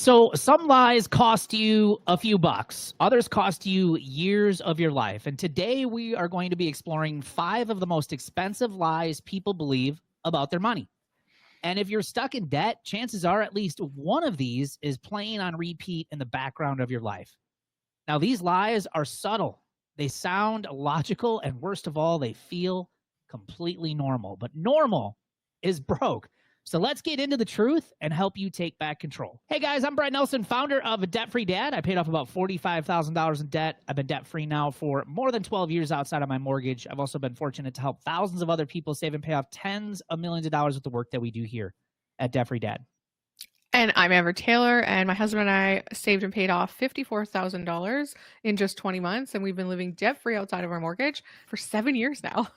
So some lies cost you a few bucks. Others cost you years of your life. And today we are going to be exploring 5 of the most expensive lies people believe about their money. And if you're stuck in debt, chances are at least one of these is playing on repeat in the background of your life. Now, these lies are subtle. They sound logical, and worst of all, they feel completely normal. But normal is broke. So let's get into the truth and help you take back control. Hey guys, I'm Brett Nelson, founder of Debt Free Dad. I paid off about $45,000 in debt. I've been debt free now for more than 12 years outside of my mortgage. I've also been fortunate to help thousands of other people save and pay off tens of millions of dollars with the work that we do here at Debt Free Dad. And I'm Amber Taylor, and my husband and I saved and paid off $54,000 in just 20 months, and we've been living debt-free outside of our mortgage for 7 years now.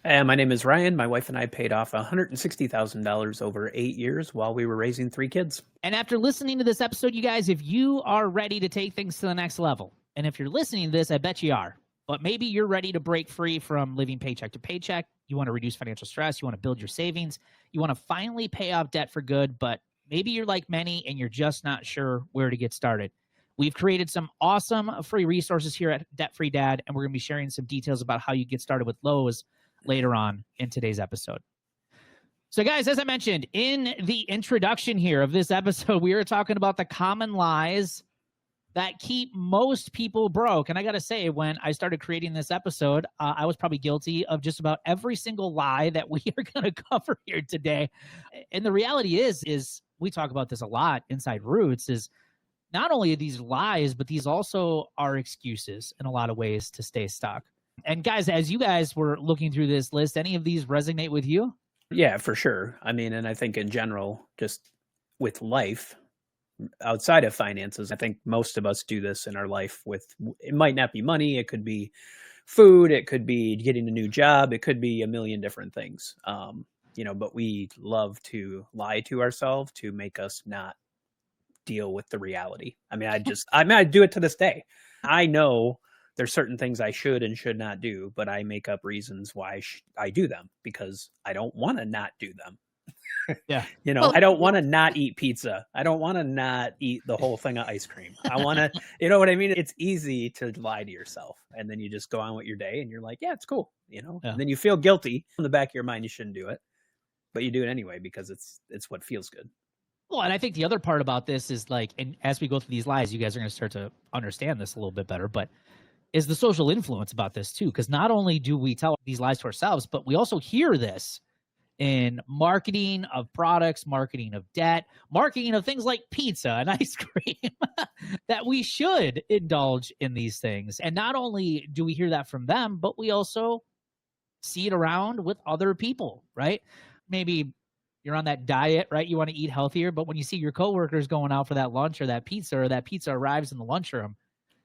And my name is Ryan. My wife and I paid off $160,000 over 8 years while we were raising 3 kids. And after listening to this episode, you guys, if you are ready to take things to the next level, and if you're listening to this, I bet you are, but maybe you're ready to break free from living paycheck to paycheck. You want to reduce financial stress. You want to build your savings. You want to finally pay off debt for good, but maybe you're like many and you're just not sure where to get started. We've created some awesome free resources here at Debt Free Dad, and we're going to be sharing some details about how you get started with Lowe's later on in today's episode. So guys, as I mentioned in the introduction here of this episode, we are talking about the common lies that keep most people broke. And I got to say, when I started creating this episode, I was probably guilty of just about every single lie that we are going to cover here today. And the reality is we talk about this a lot inside Roots, is not only are these lies, but these also are excuses in a lot of ways to stay stuck. And guys, as you guys were looking through this list, any of these resonate with you? Yeah, for sure. I mean, and I think in general, just with life, outside of finances, I think most of us do this in our life with, it might not be money, it could be food, it could be getting a new job, it could be a million different things. But we love to lie to ourselves to make us not deal with the reality. I mean, I do it to this day. I know there's certain things I should and should not do, but I make up reasons why I do them because I don't want to not do them. Yeah. I don't want to not eat pizza. I don't want to not eat the whole thing of ice cream. I want to, you know what I mean? It's easy to lie to yourself, and then you just go on with your day and you're like, yeah, it's cool. Yeah. And then you feel guilty in the back of your mind. You shouldn't do it, but you do it anyway, because it's what feels good. Well, and I think the other part about this is like, and as we go through these lies, you guys are going to start to understand this a little bit better, but is the social influence about this too. Because not only do we tell these lies to ourselves, but we also hear this in marketing of products, marketing of debt, marketing of things like pizza and ice cream, that we should indulge in these things. And not only do we hear that from them, but we also see it around with other people, right? Maybe you're on that diet, right? You want to eat healthier, but when you see your coworkers going out for that lunch or that pizza arrives in the lunchroom,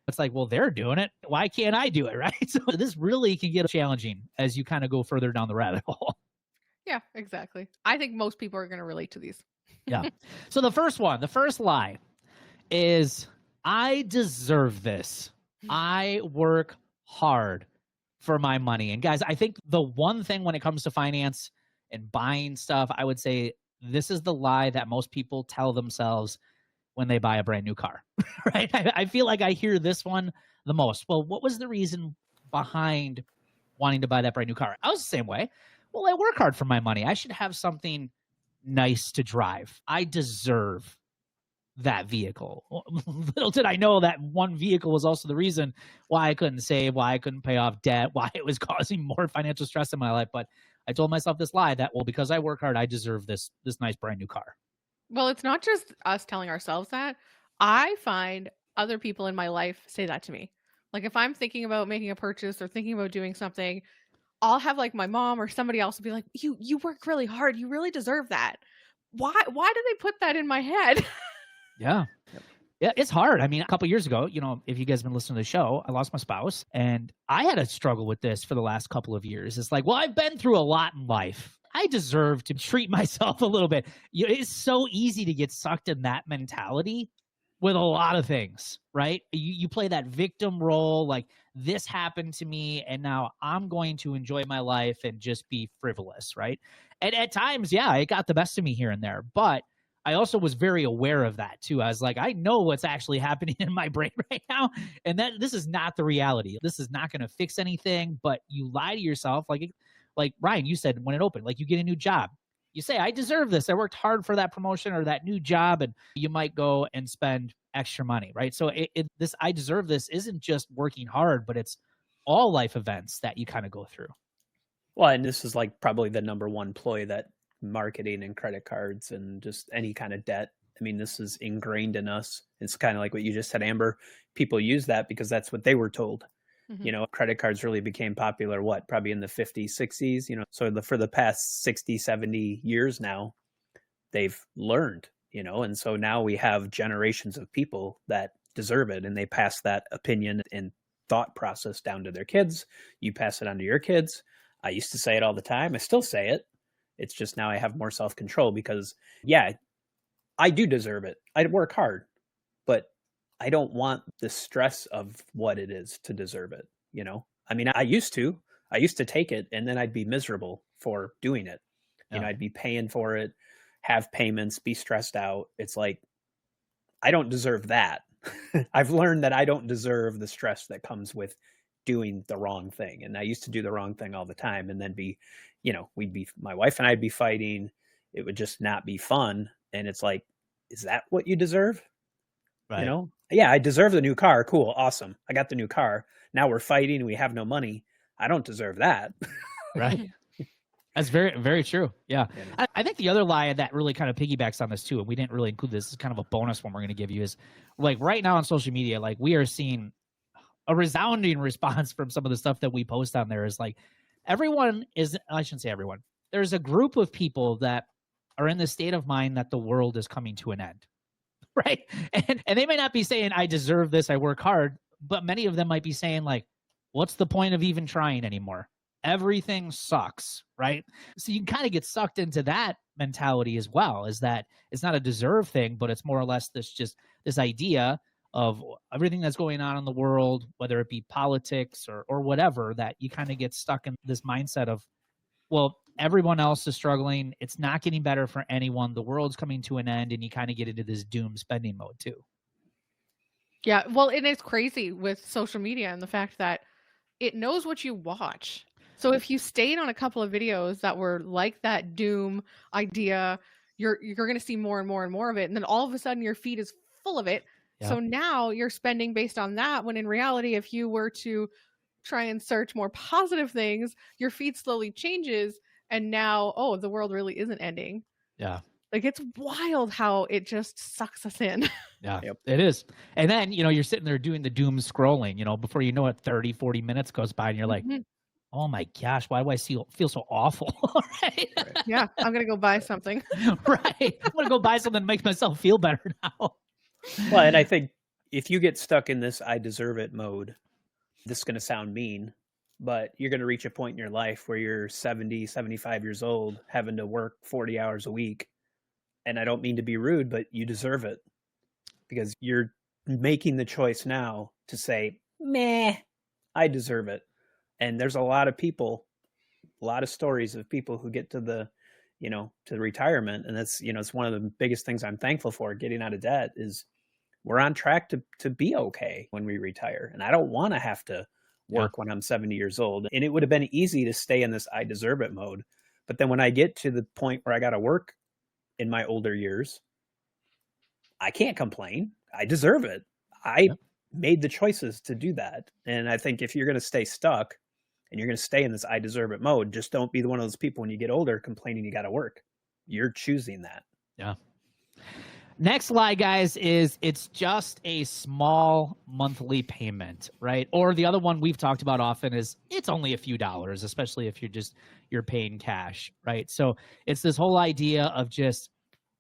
it's like, well, they're doing it. Why can't I do it, right? So this really can get challenging as you kind of go further down the rabbit hole. Yeah, exactly. I think most people are going to relate to these. Yeah. So the first lie is, I deserve this. I work hard for my money. And guys, I think the one thing when it comes to finance and buying stuff, I would say this is the lie that most people tell themselves when they buy a brand new car, right? I feel like I hear this one the most. Well, what was the reason behind wanting to buy that brand new car? I was the same way. Well, I work hard for my money. I should have something nice to drive. I deserve that vehicle. Little did I know that one vehicle was also the reason why I couldn't save, why I couldn't pay off debt, why it was causing more financial stress in my life. But I told myself this lie that, well, because I work hard, I deserve this nice brand new car. Well, it's not just us telling ourselves that. I find other people in my life say that to me. Like if I'm thinking about making a purchase or thinking about doing something, I'll have like my mom or somebody else will be like, you work really hard. You really deserve that. Why do they put that in my head? Yeah. Yeah, it's hard. I mean, a couple of years ago, if you guys have been listening to the show, I lost my spouse, and I had a struggle with this for the last couple of years. It's like, well, I've been through a lot in life. I deserve to treat myself a little bit. It's so easy to get sucked in that mentality with a lot of things, right? You play that victim role, like this happened to me and now I'm going to enjoy my life and just be frivolous, right? And at times, yeah, it got the best of me here and there, but I also was very aware of that too. I was like, I know what's actually happening in my brain right now. And that this is not the reality. This is not going to fix anything, but you lie to yourself. Like Ryan, you said when it opened, like you get a new job. You say, I deserve this. I worked hard for that promotion or that new job. And you might go and spend extra money, right? So this I deserve this isn't just working hard, but it's all life events that you kind of go through. Well, and this is like probably the number one ploy that marketing and credit cards and just any kind of debt. I mean, this is ingrained in us. It's kind of like what you just said, Amber. People use that because that's what they were told. Mhm. Credit cards really became popular, probably in the 50s, 60s, so for the past 60, 70 years now, they've learned, and so now we have generations of people that deserve it, and they pass that opinion and thought process down to their kids. You pass it on to your kids. I used to say it all the time. I still say it. It's just now I have more self-control because, yeah, I do deserve it. I work hard, but I don't want the stress of what it is to deserve it. I mean, I used to take it and then I'd be miserable for doing it. Yeah. I'd be paying for it, have payments, be stressed out. It's like, I don't deserve that. I've learned that I don't deserve the stress that comes with doing the wrong thing. And I used to do the wrong thing all the time and then my wife and I'd be fighting. It would just not be fun. And it's like, is that what you deserve? Right. Yeah, I deserve the new car. Cool. Awesome. I got the new car. Now we're fighting and we have no money. I don't deserve that. Right. That's very, very true. Yeah. I think the other lie that really kind of piggybacks on this too, and we didn't really include this, is kind of a bonus one we're going to give you, is like right now on social media, like we are seeing a resounding response from some of the stuff that we post on there is like I shouldn't say everyone. There's a group of people that are in the state of mind that the world is coming to an end. Right. And they may not be saying, I deserve this, I work hard, but many of them might be saying like, what's the point of even trying anymore? Everything sucks, right? So you can kind of get sucked into that mentality as well, is that it's not a deserve thing, but it's more or less this idea of everything that's going on in the world, whether it be politics or whatever, that you kind of get stuck in this mindset of, well, everyone else is struggling. It's not getting better for anyone. The world's coming to an end, and you kind of get into this doom spending mode too. Yeah, well, and it's crazy with social media and the fact that it knows what you watch. So if you stayed on a couple of videos that were like that doom idea, you're going to see more and more and more of it, and then all of a sudden your feed is full of it. Yeah. So now you're spending based on that, when in reality, if you were to try and search more positive things, your feed slowly changes, and now, oh, the world really isn't ending. Yeah. Like, it's wild how it just sucks us in. Yeah, It is. And then, you're sitting there doing the doom scrolling, before you know it, 30, 40 minutes goes by and you're like, oh my gosh, why do I feel so awful? Right? Yeah, I'm going to go buy something. Right. I'm going to go buy something that makes myself feel better now. Well, and I think if you get stuck in this I deserve it mode, this is going to sound mean, but you're going to reach a point in your life where you're 70, 75 years old, having to work 40 hours a week. And I don't mean to be rude, but you deserve it because you're making the choice now to say, meh, I deserve it. And there's a lot of people, a lot of stories of people who get to the retirement. And that's, it's one of the biggest things I'm thankful for, getting out of debt, is we're on track to be okay when we retire. And I don't want to have to work when I'm 70 years old. And it would have been easy to stay in this I deserve it mode. But then when I get to the point where I got to work in my older years, I can't complain. I deserve it. I made the choices to do that. And I think if you're going to stay stuck and you're going to stay in this I deserve it mode, just don't be one of those people when you get older complaining you got to work. You're choosing that. Yeah. Next lie, guys, is it's just a small monthly payment, right? Or the other one we've talked about often is it's only a few dollars, especially if you're paying cash, right? So it's this whole idea of just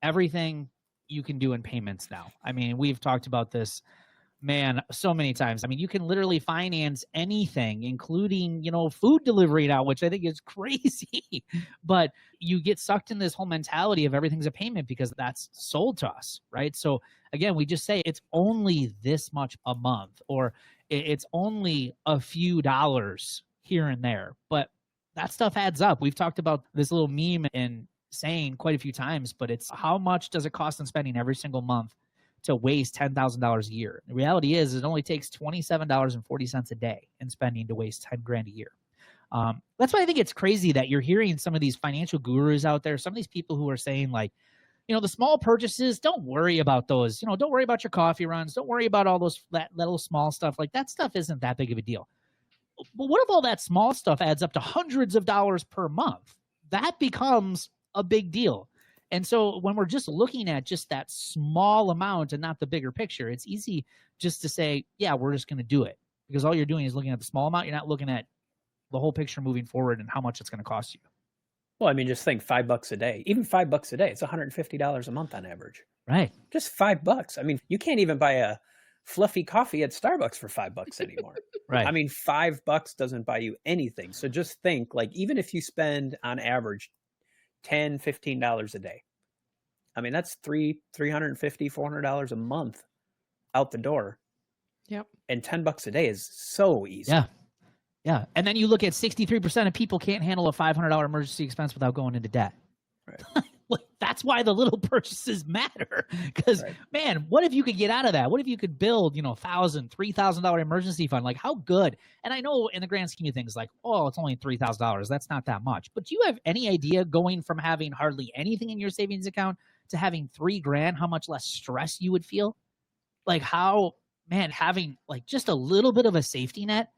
everything you can do in payments now. I mean, we've talked about this, man, so many times. I mean, you can literally finance anything, including, food delivery now, which I think is crazy. But you get sucked in this whole mentality of everything's a payment because that's sold to us, right? So again, we just say it's only this much a month, or it's only a few dollars here and there. But that stuff adds up. We've talked about this little meme in saying quite a few times, but it's how much does it cost in spending every single month to waste $10,000 a year? The reality is it only takes $27.40 a day in spending to waste 10 grand a year. That's why I think it's crazy that you're hearing some of these financial gurus out there, some of these people who are saying like, the small purchases, don't worry about those. Don't worry about your coffee runs. Don't worry about all that little small stuff. Like that stuff isn't that big of a deal. But what if all that small stuff adds up to hundreds of dollars per month? That becomes a big deal. And so when we're just looking at just that small amount and not the bigger picture, it's easy just to say, yeah, we're just going to do it. Because all you're doing is looking at the small amount. You're not looking at the whole picture moving forward and how much it's going to cost you. Well, I mean, just think $5 a day, even $5 a day, it's $150 a month on average. Right. Just $5. I mean, you can't even buy a fluffy coffee at Starbucks for $5 anymore. Right. I mean, $5 doesn't buy you anything. So just think, like, even if you spend on average $10, $15 a day, I mean, that's $350, $400 a month out the door. Yep. And $10 a day is so easy. Yeah. Yeah. And then you look at 63% of people can't handle a $500 emergency expense without going into debt. Right. That's why the little purchases matter. Because, man, what if you could get out of that? What if you could build, $1,000, $3,000 emergency fund? Like, how good? And I know in the grand scheme of things, like, oh, it's only $3,000. That's not that much. But do you have any idea, going from having hardly anything in your savings account to having $3,000, how much less stress you would feel? Like how, man, having like just a little bit of a safety net,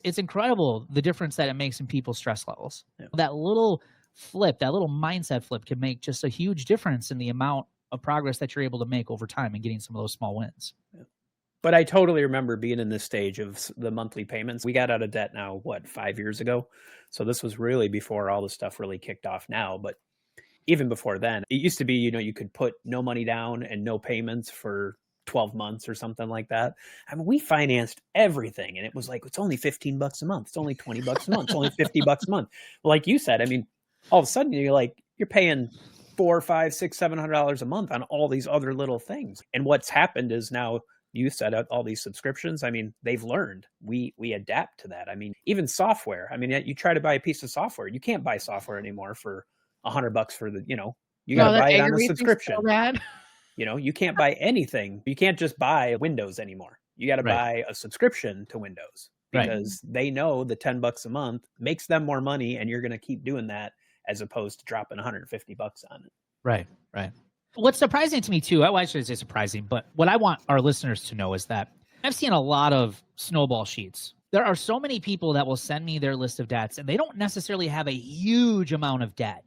it's incredible the difference that it makes in people's stress levels. Yeah. That little flip, that little mindset flip can make just a huge difference in the amount of progress that you're able to make over time and getting some of those small wins. Yeah. But I totally remember being in this stage of the monthly payments. We got out of debt now, 5 years ago? So this was really before all the stuff really kicked off now. But even before then, it used to be, you could put no money down and no payments for 12 months or something like that. I mean, we financed everything, and it was like, it's only $15 a month. It's only $20 a month. It's only $50 a month. Like you said, I mean, all of a sudden you're paying $400, $500, $600, $700 a month on all these other little things. And what's happened is now you set up all these subscriptions. I mean, they've learned. We adapt to that. I mean, even software. I mean, you try to buy a piece of software. You can't buy software anymore for $100 for the, you got to buy it on a subscription. So you can't buy anything. You can't just buy Windows anymore. You got to buy a subscription to Windows because they know the $10 a month makes them more money, and you're going to keep doing that as opposed to dropping $150 on it. Right. What's surprising to me too, I shouldn't say surprising, but what I want our listeners to know is that I've seen a lot of snowball sheets. There are so many people that will send me their list of debts, and they don't necessarily have a huge amount of debt.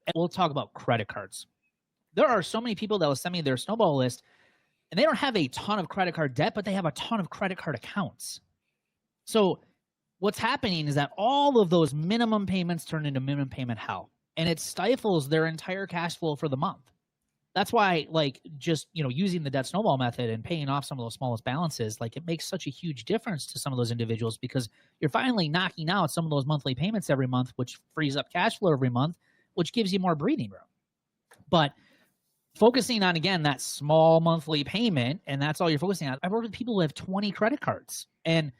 And we'll talk about credit cards. There are so many people that will send me their snowball list, and they don't have a ton of credit card debt, but they have a ton of credit card accounts. So what's happening is that all of those minimum payments turn into minimum payment hell, and it stifles their entire cash flow for the month. That's why, just, using the debt snowball method and paying off some of those smallest balances, it makes such a huge difference to some of those individuals, because you're finally knocking out some of those monthly payments every month, which frees up cash flow every month, which gives you more breathing room. But focusing on, again, that small monthly payment, and that's all you're focusing on. I've worked with people who have 20 credit cards, and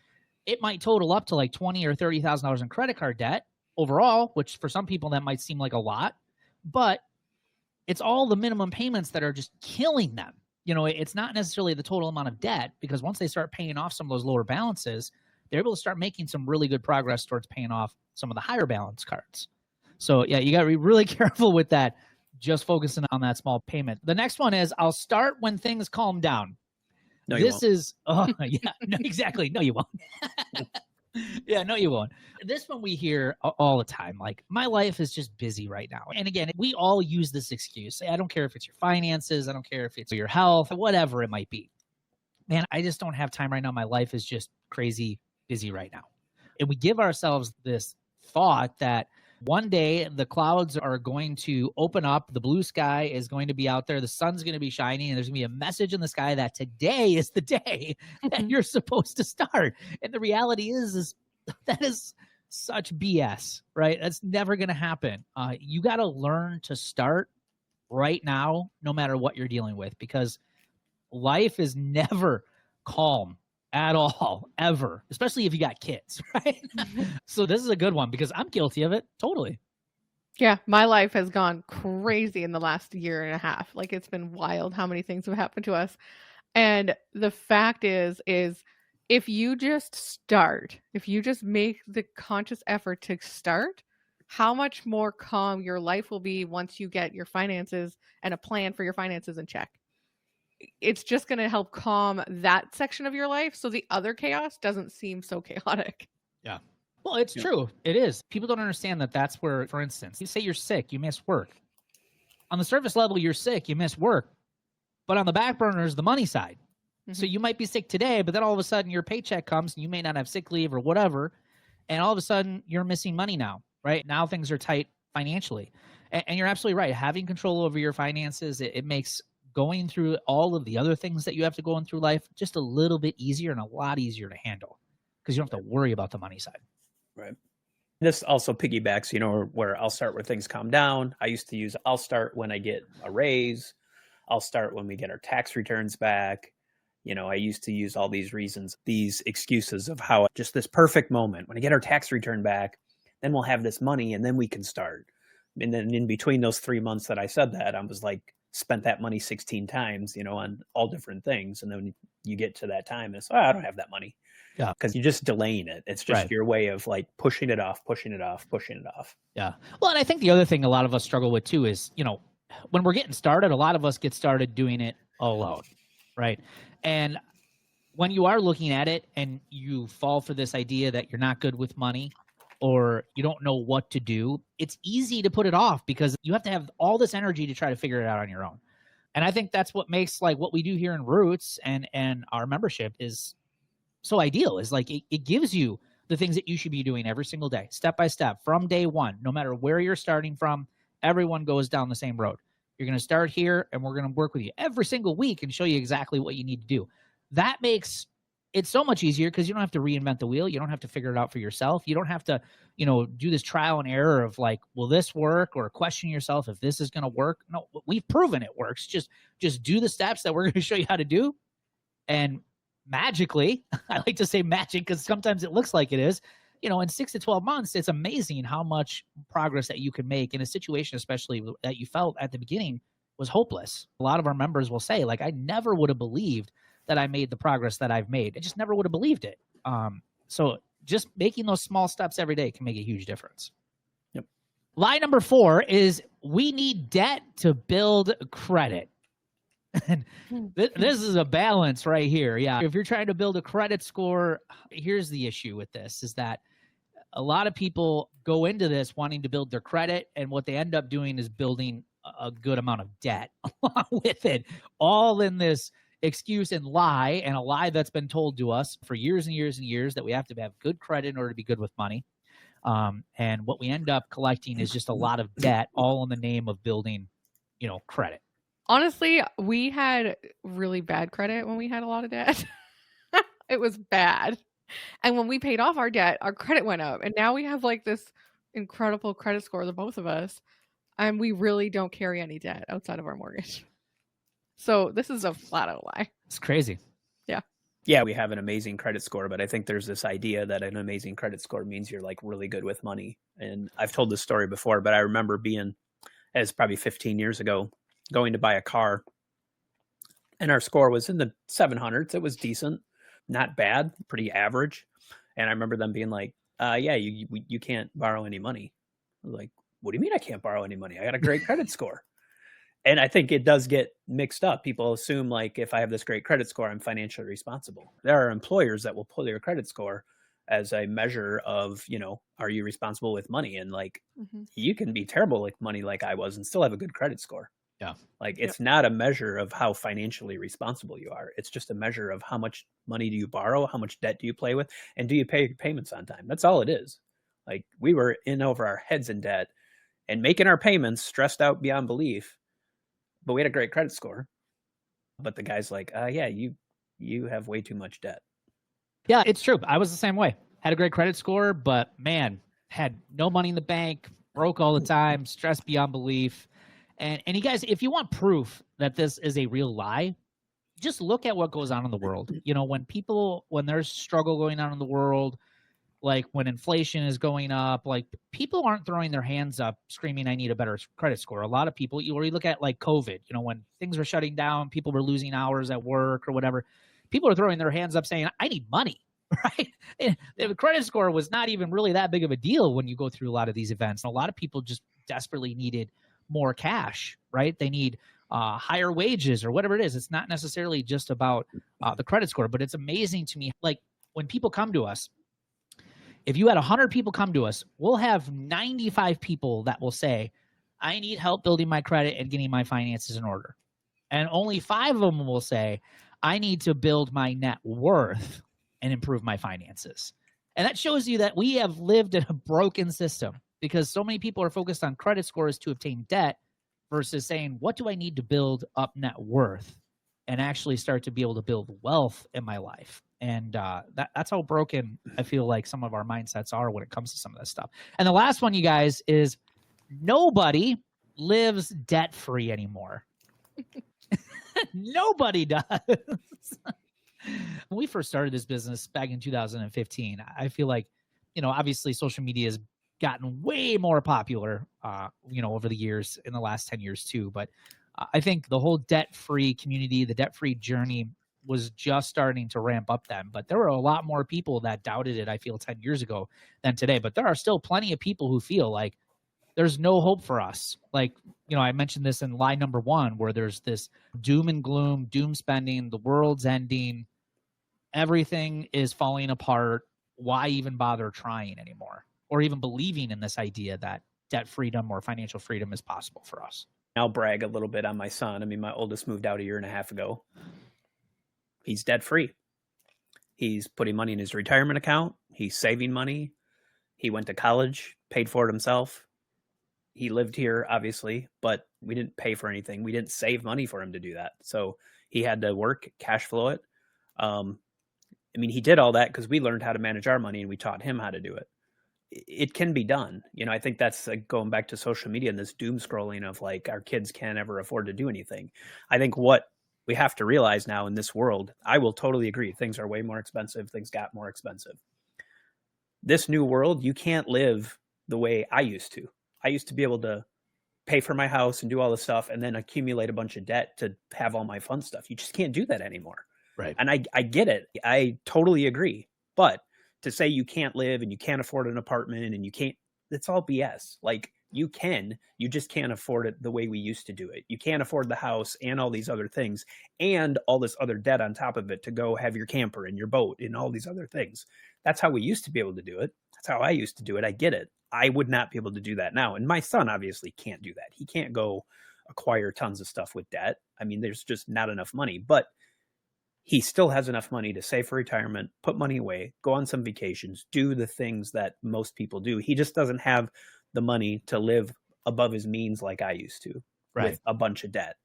it might total up to $20,000 or $30,000 in credit card debt overall, which for some people that might seem like a lot, but it's all the minimum payments that are just killing them. It's not necessarily the total amount of debt, because once they start paying off some of those lower balances, they're able to start making some really good progress towards paying off some of the higher balance cards. So yeah, you got to be really careful with that, just focusing on that small payment. The next one is, I'll start when things calm down. No, you won't. Yeah, no, exactly. No, you won't. Yeah, no, you won't. This one we hear all the time. My life is just busy right now. And again, we all use this excuse. I don't care if it's your finances. I don't care if it's your health, whatever it might be. Man, I just don't have time right now. My life is just crazy busy right now. And we give ourselves this thought that one day the clouds are going to open up, the blue sky is going to be out there, the sun's going to be shining, and there's going to be a message in the sky that today is the day that you're supposed to start. And the reality is that is such BS, right? That's never going to happen. You got to learn to start right now, no matter what you're dealing with, because life is never calm at all, ever, especially if you got kids, right? So this is a good one, because I'm guilty of it. Totally. Yeah, my life has gone crazy in the last year and a half. Like, it's been wild how many things have happened to us. And the fact is if you just start, if you just make the conscious effort to start, how much more calm your life will be once you get your finances and a plan for your finances in check. It's just going to help calm that section of your life so the other chaos doesn't seem so chaotic. Yeah. Well, it's true. It is. People don't understand that that's where, for instance, you say you're sick, you miss work. On the surface level, you're sick, you miss work. But on the back burner is the money side. So you might be sick today, but then all of a sudden your paycheck comes and you may not have sick leave or whatever. And all of a sudden you're missing money now, right? Now things are tight financially. And you're absolutely right. Having control over your finances, it makes going through all of the other things that you have to go in through life just a little bit easier and a lot easier to handle because you don't have to worry about the money side. Right. This also piggybacks, where I'll start where things calm down. I used to use, I'll start when I get a raise. I'll start when we get our tax returns back. I used to use all these reasons, these excuses of how just this perfect moment, when I get our tax return back, then we'll have this money and then we can start. And then in between those 3 months that I said that, I was like, spent that money 16 times, on all different things. And then you get to that time and it's, I don't have that money. Yeah. Because you're just delaying it. It's just your way of like pushing it off. Yeah. Well, and I think the other thing a lot of us struggle with too is, when we're getting started, a lot of us get started doing it alone. Right. And when you are looking at it and you fall for this idea that you're not good with money or you don't know what to do, it's easy to put it off because you have to have all this energy to try to figure it out on your own. And I think that's what makes like what we do here in Roots and our membership is so ideal, is like it gives you the things that you should be doing every single day, step by step, from day one. No matter where you're starting from, everyone goes down the same road. You're going to start here, and we're going to work with you every single week and show you exactly what you need to do. That makes it so much easier because you don't have to reinvent the wheel. You don't have to figure it out for yourself. You don't have to, do this trial and error of like, will this work, or question yourself if this is going to work. No, we've proven it works. Just do the steps that we're going to show you how to do. And magically, I like to say magic because sometimes it looks like it is, in 6 to 12 months, it's amazing how much progress that you can make in a situation, especially that you felt at the beginning was hopeless. A lot of our members will say, like, I never would have believed that I made the progress that I've made. I just never would have believed it. So just making those small steps every day can make a huge difference. Yep. Lie number 4 is we need debt to build credit. And this is a balance right here. Yeah. If you're trying to build a credit score, here's the issue with this is that a lot of people go into this wanting to build their credit, and what they end up doing is building a good amount of debt along with it, all in this excuse and lie, and a lie that's been told to us for years and years and years that we have to have good credit in order to be good with money. And what we end up collecting is just a lot of debt, all in the name of building, credit. Honestly, we had really bad credit when we had a lot of debt. It was bad. And when we paid off our debt, our credit went up. And now we have like this incredible credit score, the both of us. And we really don't carry any debt outside of our mortgage. So this is a flat out lie. It's crazy. Yeah. Yeah, we have an amazing credit score, but I think there's this idea that an amazing credit score means you're like really good with money. And I've told this story before, but I remember it's probably 15 years ago, going to buy a car, and our score was in the 700s. It was decent, not bad, pretty average. And I remember them being like, yeah, you can't borrow any money. I was like, what do you mean I can't borrow any money? I got a great credit score. And I think it does get mixed up. People assume like, if I have this great credit score, I'm financially responsible. There are employers that will pull your credit score as a measure of, are you responsible with money? And like, you can be terrible with money like I was and still have a good credit score. Yeah. Like it's not a measure of how financially responsible you are. It's just a measure of how much money do you borrow, how much debt do you play with, and do you pay your payments on time? That's all it is. Like we were in over our heads in debt and making our payments, stressed out beyond belief, but we had a great credit score. But the guy's like, yeah, you have way too much debt. Yeah, it's true. I was the same way. Had a great credit score, but man, had no money in the bank, broke all the time, stressed beyond belief. And you guys, if you want proof that this is a real lie, just look at what goes on in the world. When there's struggle going on in the world, like when inflation is going up, like people aren't throwing their hands up screaming, I need a better credit score. A lot of people, you look at like COVID, when things were shutting down, people were losing hours at work or whatever. People are throwing their hands up saying, I need money, right? And the credit score was not even really that big of a deal when you go through a lot of these events. And a lot of people just desperately needed more cash, right? They need higher wages or whatever it is. It's not necessarily just about the credit score, but it's amazing to me. Like when people come to us, if you had 100 people come to us, we'll have 95 people that will say, I need help building my credit and getting my finances in order. And only 5 of them will say, I need to build my net worth and improve my finances. And that shows you that we have lived in a broken system because so many people are focused on credit scores to obtain debt versus saying, what do I need to build up net worth and actually start to be able to build wealth in my life? And that's how broken I feel like some of our mindsets are when it comes to some of this stuff. And the last one, you guys, is nobody lives debt-free anymore. Nobody does. When we first started this business back in 2015, I feel like, obviously social media has gotten way more popular, over the years in the last 10 years too. But I think the whole debt-free community, the debt-free journey was just starting to ramp up then. But there were a lot more people that doubted it, I feel, 10 years ago than today. But there are still plenty of people who feel like there's no hope for us. Like, I mentioned this in lie number 1, where there's this doom and gloom, doom spending, the world's ending, everything is falling apart. Why even bother trying anymore? Or even believing in this idea that debt freedom or financial freedom is possible for us. I'll brag a little bit on my son. I mean, my oldest moved out a year and a half ago. He's debt free. He's putting money in his retirement account. He's saving money. He went to college, paid for it himself. He lived here, obviously, but we didn't pay for anything. We didn't save money for him to do that. So he had to work, cash flow it. He did all that because we learned how to manage our money and we taught him how to do it. It can be done. I think that's like going back to social media and this doom scrolling of like our kids can't ever afford to do anything. I think what we have to realize now in this world, I will totally agree. Things are way more expensive. Things got more expensive. This new world, you can't live the way I used to. I used to be able to pay for my house and do all this stuff and then accumulate a bunch of debt to have all my fun stuff. You just can't do that anymore. Right. And I get it. I totally agree. But to say you can't live and you can't afford an apartment and you can't, it's all BS. Like you just can't afford it the way we used to do it. You can't afford the house and all these other things and all this other debt on top of it to go have your camper and your boat and all these other things. That's how we used to be able to do it. That's how I used to do it. I get it. I would not be able to do that now. And my son obviously can't do that. He can't go acquire tons of stuff with debt. There's just not enough money, but he still has enough money to save for retirement, put money away, go on some vacations, do the things that most people do. He just doesn't have the money to live above his means like I used to, right, with a bunch of debt.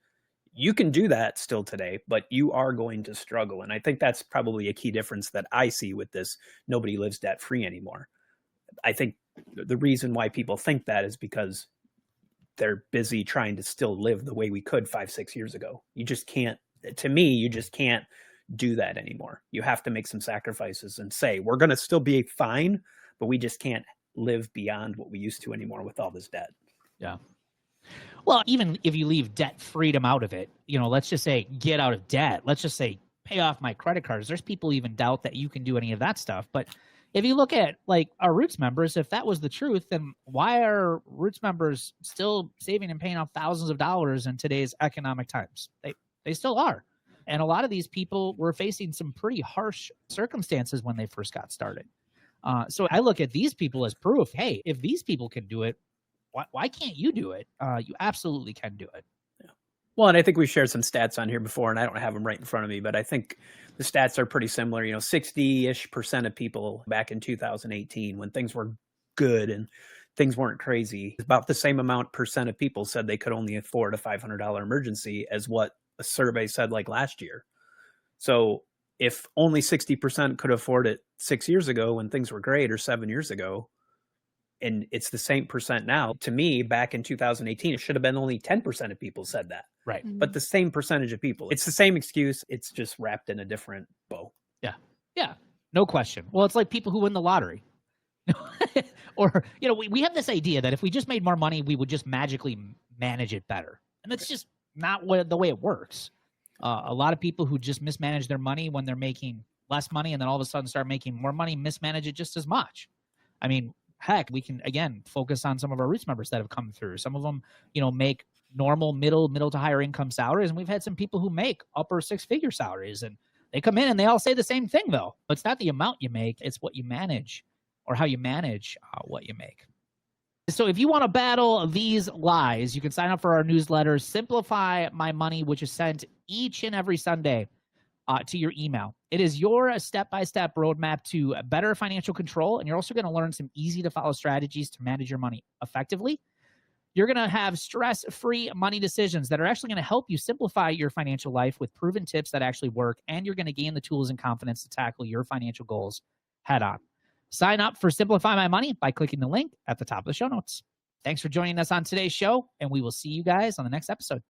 You can do that still today, but you are going to struggle. And I think that's probably a key difference that I see with this. Nobody lives debt free anymore. I think the reason why people think that is because they're busy trying to still live the way we could 5-6 years ago. You just can't, to me, you just can't do that anymore. You have to make some sacrifices and say, we're going to still be fine, but we just can't live beyond what we used to anymore with all this debt. Yeah. Well, even if you leave debt freedom out of it, let's just say get out of debt. Let's just say pay off my credit cards. There's people even doubt that you can do any of that stuff. But if you look at like our Roots members, if that was the truth, then why are Roots members still saving and paying off thousands of dollars in today's economic times? They still are. And a lot of these people were facing some pretty harsh circumstances when they first got started. So I look at these people as proof. Hey, if these people can do it, why can't you do it? You absolutely can do it. Yeah. Well, and I think we shared some stats on here before, and I don't have them right in front of me, but I think the stats are pretty similar. 60-ish% of people back in 2018, when things were good and things weren't crazy, about the same percent of people said they could only afford a $500 emergency as what a survey said like last year. So if only 60% could afford it 6 years ago when things were great, or 7 years ago, and it's the same percent now, to me, back in 2018, it should have been only 10% of people said that. Right. Mhm. But the same percentage of people, it's the same excuse. It's just wrapped in a different bow. Yeah. Yeah. No question. Well, it's like people who win the lottery. Or, we have this idea that if we just made more money, we would just magically manage it better. And that's just not the way it works. A lot of people who just mismanage their money when they're making less money and then all of a sudden start making more money, mismanage it just as much. I mean, heck, we can, again, focus on some of our Roots members that have come through. Some of them, make normal middle to higher income salaries. And we've had some people who make upper six-figure salaries. And they come in and they all say the same thing, though. But it's not the amount you make. It's what you manage or how you manage what you make. So if you want to battle these lies, you can sign up for our newsletter, Simplify My Money, which is sent each and every Sunday to your email. It is your step-by-step roadmap to better financial control, and you're also going to learn some easy-to-follow strategies to manage your money effectively. You're going to have stress-free money decisions that are actually going to help you simplify your financial life with proven tips that actually work, and you're going to gain the tools and confidence to tackle your financial goals head on. Sign up for Simplify My Money by clicking the link at the top of the show notes. Thanks for joining us on today's show, and we will see you guys on the next episode.